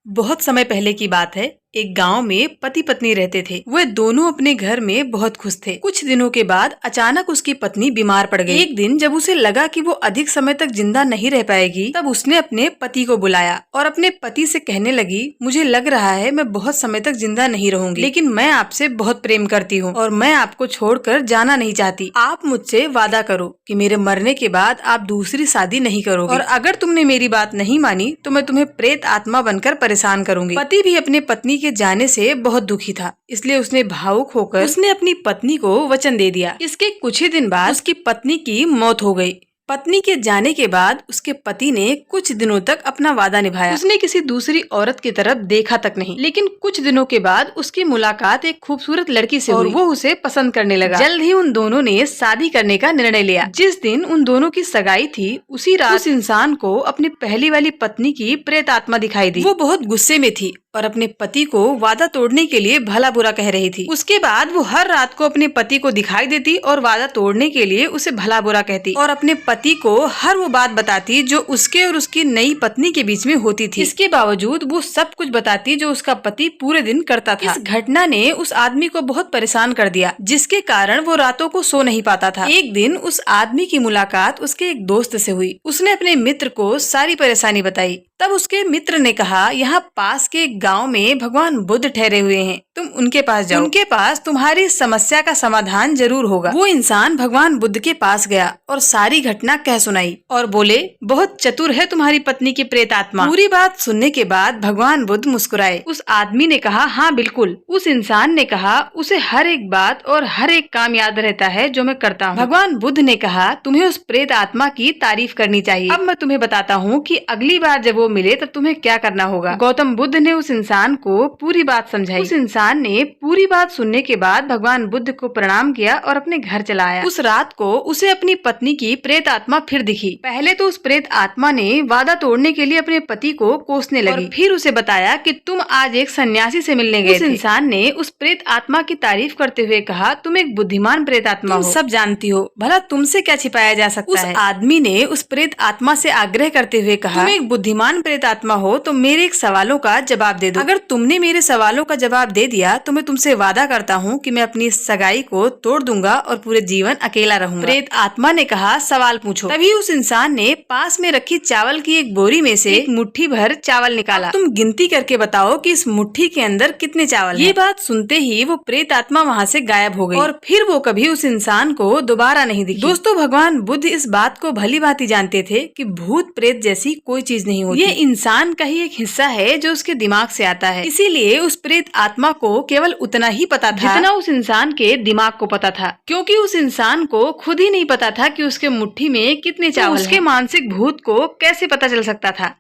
बहुत समय पहले की बात है। एक गांव में पति पत्नी रहते थे। वे दोनों अपने घर में बहुत खुश थे। कुछ दिनों के बाद अचानक उसकी पत्नी बीमार पड़ गई। एक दिन जब उसे लगा कि वो अधिक समय तक जिंदा नहीं रह पाएगी, तब उसने अपने पति को बुलाया और अपने पति से कहने लगी, मुझे लग रहा है मैं बहुत समय तक जिंदा नहीं रहूंगी, लेकिन मैं आपसे बहुत प्रेम करती हूँ और मैं आपको छोड़कर जाना नहीं चाहती। आप मुझसे वादा करो कि मेरे मरने के बाद आप दूसरी शादी नहीं करोगे, और अगर तुमने मेरी बात नहीं मानी तो मैं तुम्हें प्रेत आत्मा बनकर परेशान करूंगी। पति भी अपने पत्नी के जाने से बहुत दुखी था, इसलिए उसने भावुक होकर उसने अपनी पत्नी को वचन दे दिया। इसके कुछ ही दिन बाद उसकी पत्नी की मौत हो गई। पत्नी के जाने के बाद उसके पति ने कुछ दिनों तक अपना वादा निभाया। उसने किसी दूसरी औरत की तरफ देखा तक नहीं, लेकिन कुछ दिनों के बाद उसकी मुलाकात एक खूबसूरत लड़की से हुई और वो उसे पसंद करने लगा। जल्द ही उन दोनों ने शादी करने का निर्णय लिया। जिस दिन उन दोनों की सगाई थी, उसी रात उस इंसान को अपनी पहली वाली पत्नी की प्रेत आत्मा दिखाई दी। वो बहुत गुस्से में थी और अपने पति को वादा तोड़ने के लिए भला बुरा कह रही थी। उसके बाद वो हर रात को अपने पति को दिखाई देती और वादा तोड़ने के लिए उसे भला बुरा कहती और अपने पति को हर वो बात बताती जो उसके और उसकी नई पत्नी के बीच में होती थी। इसके बावजूद वो सब कुछ बताती जो उसका पति पूरे दिन करता था। इस घटना ने उस आदमी को बहुत परेशान कर दिया, जिसके कारण वो रातों को सो नहीं पाता था। एक दिन उस आदमी की मुलाकात उसके एक दोस्त से हुई। उसने अपने मित्र को सारी परेशानी बताई। तब उसके मित्र ने कहा, यहाँ पास के गांव में भगवान बुद्ध ठहरे हुए हैं, तुम उनके पास जाओ, उनके पास तुम्हारी समस्या का समाधान जरूर होगा। वो इंसान भगवान बुद्ध के पास गया और सारी घटना कह सुनाई और बोले, बहुत चतुर है तुम्हारी पत्नी की प्रेत आत्मा। पूरी बात सुनने के बाद भगवान बुद्ध मुस्कुराए। उस आदमी ने कहा, हाँ बिल्कुल। उस इंसान ने कहा, उसे हर एक बात और हर एक काम याद रहता है जो मैं करता हूँ। भगवान बुद्ध ने कहा, तुम्हें उस प्रेत आत्मा की तारीफ करनी चाहिए। अब मैं तुम्हें बताता हूँ कि अगली बार जब वो मिले तब तुम्हें क्या करना होगा। गौतम बुद्ध ने उस इंसान को पूरी बात समझाई। उस इंसान ने पूरी बात सुनने के बाद भगवान बुद्ध को प्रणाम किया और अपने घर चला आया। उस रात को उसे अपनी पत्नी की प्रेत आत्मा फिर दिखी। पहले तो उस प्रेत आत्मा ने वादा तोड़ने के लिए अपने पति को कोसने लगी और फिर उसे बताया कि तुम आज एक सन्यासी से मिलने गए थे। उस इंसान ने उस प्रेत आत्मा की तारीफ करते हुए कहा, तुम एक बुद्धिमान प्रेत आत्मा हो, सब जानती हो, भला तुमसे क्या छिपाया जा सकता है। उस आदमी ने उस प्रेत आत्मा से आग्रह करते हुए कहा, तुम एक बुद्धिमान प्रेत आत्मा हो तो मेरे एक सवालों का जवाब दे दो। अगर तुमने मेरे सवालों का जवाब दे दिया तो मैं तुमसे वादा करता हूँ कि मैं अपनी सगाई को तोड़ दूंगा और पूरे जीवन अकेला रहूंगा। प्रेत आत्मा ने कहा, सवाल पूछो। तभी उस इंसान ने पास में रखी चावल की एक बोरी में से एक मुट्ठी भर चावल निकाला। तुम गिनती करके बताओ कि इस मुट्ठी के अंदर कितने चावल हैं। ये बात सुनते ही वो प्रेत आत्मा वहाँ से गायब हो गई और फिर वो कभी उस इंसान को दोबारा नहीं दिखी। दोस्तों, भगवान बुद्ध इस बात को भली भांति जानते थे कि भूत प्रेत जैसी कोई चीज नहीं होती। ये इंसान का ही एक हिस्सा है जो उसके दिमाग से आता है। इसीलिए उस प्रेत आत्मा को केवल उतना ही पता था जितना उस इंसान के दिमाग को पता था, क्योंकि उस इंसान को खुद ही नहीं पता था कि उसके मुट्ठी में कितने चावल हैं। उसके मानसिक भूत को कैसे पता चल सकता था।